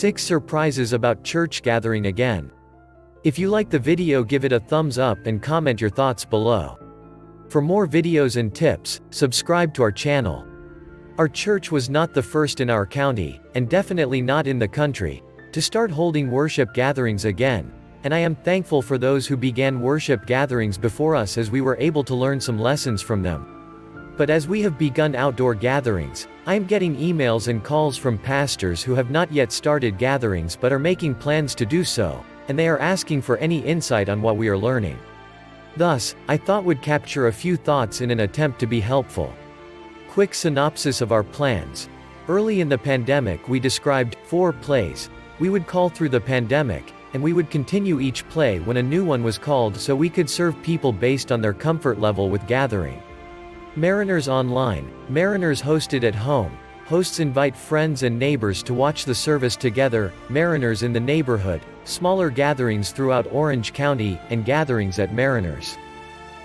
6 surprises about church gathering again. If you like the video, give it a thumbs up and comment your thoughts below. For more videos and tips, subscribe to our channel. Our church was not the first in our county, and definitely not in the country, to start holding worship gatherings again, and I am thankful for those who began worship gatherings before us, as we were able to learn some lessons from them. But as we have begun outdoor gatherings, I am getting emails and calls from pastors who have not yet started gatherings but are making plans to do so, and they are asking for any insight on what we are learning. Thus, I thought would capture a few thoughts in an attempt to be helpful. Quick synopsis of our plans. Early in the pandemic, we described 4 plays we would call through the pandemic, and we would continue each play when a new one was called so we could serve people based on their comfort level with gathering. Mariners online, Mariners hosted at home, hosts invite friends and neighbors to watch the service together, Mariners in the neighborhood, smaller gatherings throughout Orange County, and gatherings at Mariners.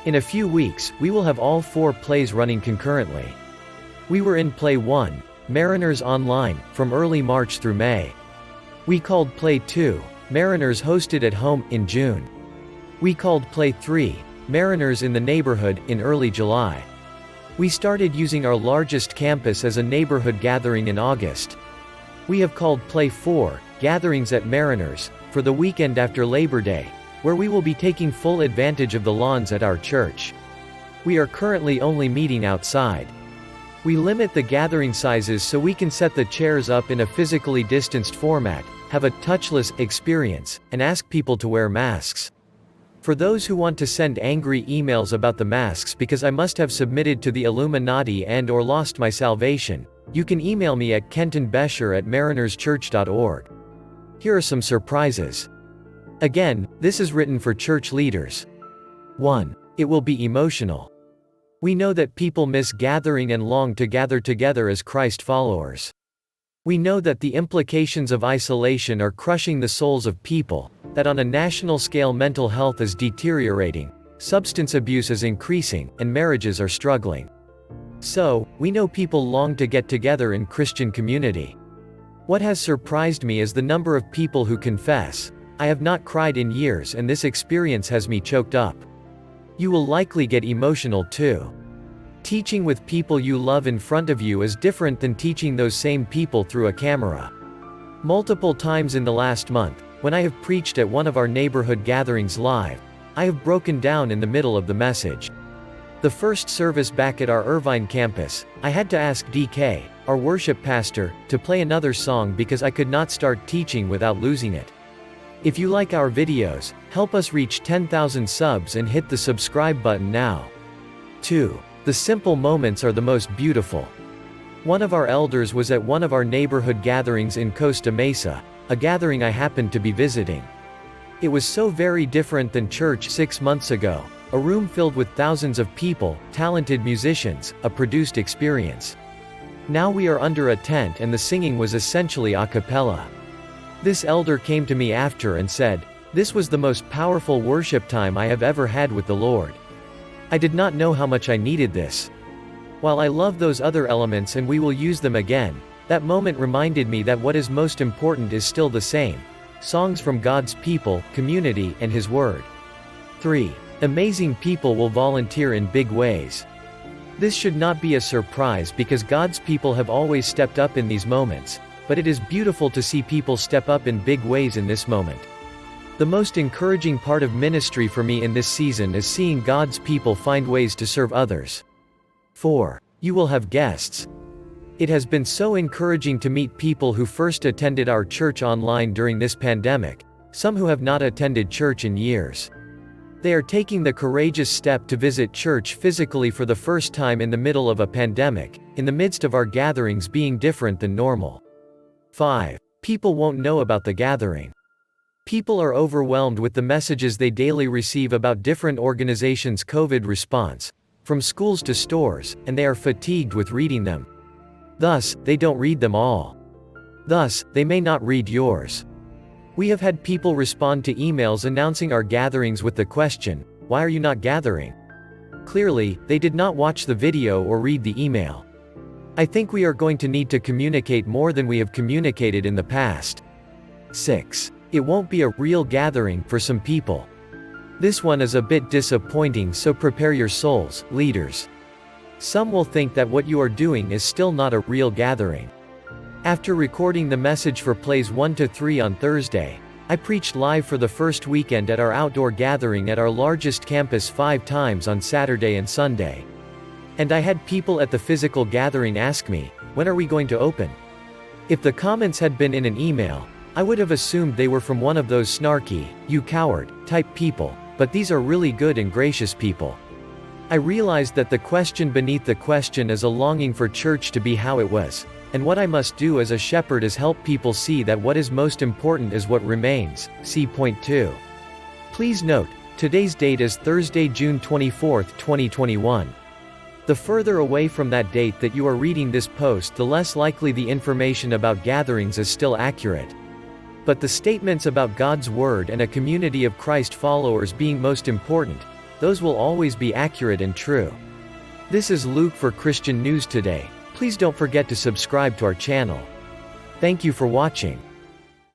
In a few weeks, we will have all 4 plays running concurrently. We were in Play 1, Mariners online, from early March through May. We called Play 2, Mariners hosted at home, in June. We called Play 3, Mariners in the neighborhood, in early July. We started using our largest campus as a neighborhood gathering in August. We have called Play 4, Gatherings at Mariners, for the weekend after Labor Day, where we will be taking full advantage of the lawns at our church. We are currently only meeting outside. We limit the gathering sizes so we can set the chairs up in a physically distanced format, have a touchless experience, and ask people to wear masks. For those who want to send angry emails about the masks because I must have submitted to the Illuminati and/or lost my salvation, you can email me at kentonbesher@marinerschurch.org. Here are some surprises. Again, this is written for church leaders. 1. It will be emotional. We know that people miss gathering and long to gather together as Christ followers. We know that the implications of isolation are crushing the souls of people, that on a national scale mental health is deteriorating, substance abuse is increasing, and marriages are struggling. So, we know people long to get together in Christian community. What has surprised me is the number of people who confess, "I have not cried in years and this experience has me choked up." You will likely get emotional too. Teaching with people you love in front of you is different than teaching those same people through a camera. Multiple times in the last month, when I have preached at one of our neighborhood gatherings live, I have broken down in the middle of the message. The first service back at our Irvine campus, I had to ask DK, our worship pastor, to play another song because I could not start teaching without losing it. If you like our videos, help us reach 10,000 subs and hit the subscribe button now. 2. The simple moments are the most beautiful. One of our elders was at one of our neighborhood gatherings in Costa Mesa, a gathering I happened to be visiting. It was so very different than church 6 months ago, a room filled with thousands of people, talented musicians, a produced experience. Now we are under a tent and the singing was essentially a cappella. This elder came to me after and said, "This was the most powerful worship time I have ever had with the Lord. I did not know how much I needed this. While I love those other elements and we will use them again, that moment reminded me that what is most important is still the same: songs from God's people, community, and His Word." 3. Amazing people will volunteer in big ways. This should not be a surprise because God's people have always stepped up in these moments, but it is beautiful to see people step up in big ways in this moment. The most encouraging part of ministry for me in this season is seeing God's people find ways to serve others. 4. You will have guests. It has been so encouraging to meet people who first attended our church online during this pandemic, some who have not attended church in years. They are taking the courageous step to visit church physically for the first time in the middle of a pandemic, in the midst of our gatherings being different than normal. 5. People won't know about the gathering. People are overwhelmed with the messages they daily receive about different organizations' COVID response, from schools to stores, and they are fatigued with reading them. Thus, they don't read them all. Thus, they may not read yours. We have had people respond to emails announcing our gatherings with the question, "Why are you not gathering?" Clearly, they did not watch the video or read the email. I think we are going to need to communicate more than we have communicated in the past. 6. It won't be a real gathering for some people. This one is a bit disappointing, so prepare your souls, leaders. Some will think that what you are doing is still not a real gathering. After recording the message for plays 1 to 3 on Thursday, I preached live for the first weekend at our outdoor gathering at our largest campus 5 times on Saturday and Sunday. And I had people at the physical gathering ask me, "When are we going to open?" If the comments had been in an email, I would have assumed they were from one of those snarky, "you coward," type people, but these are really good and gracious people. I realized that the question beneath the question is a longing for church to be how it was, and what I must do as a shepherd is help people see that what is most important is what remains. See point 2. Please note, today's date is Thursday, June 24, 2021. The further away from that date that you are reading this post, the less likely the information about gatherings is still accurate. But the statements about God's Word and a community of Christ followers being most important, those will always be accurate and true. This is Luke for Christian News Today. Please don't forget to subscribe to our channel. Thank you for watching.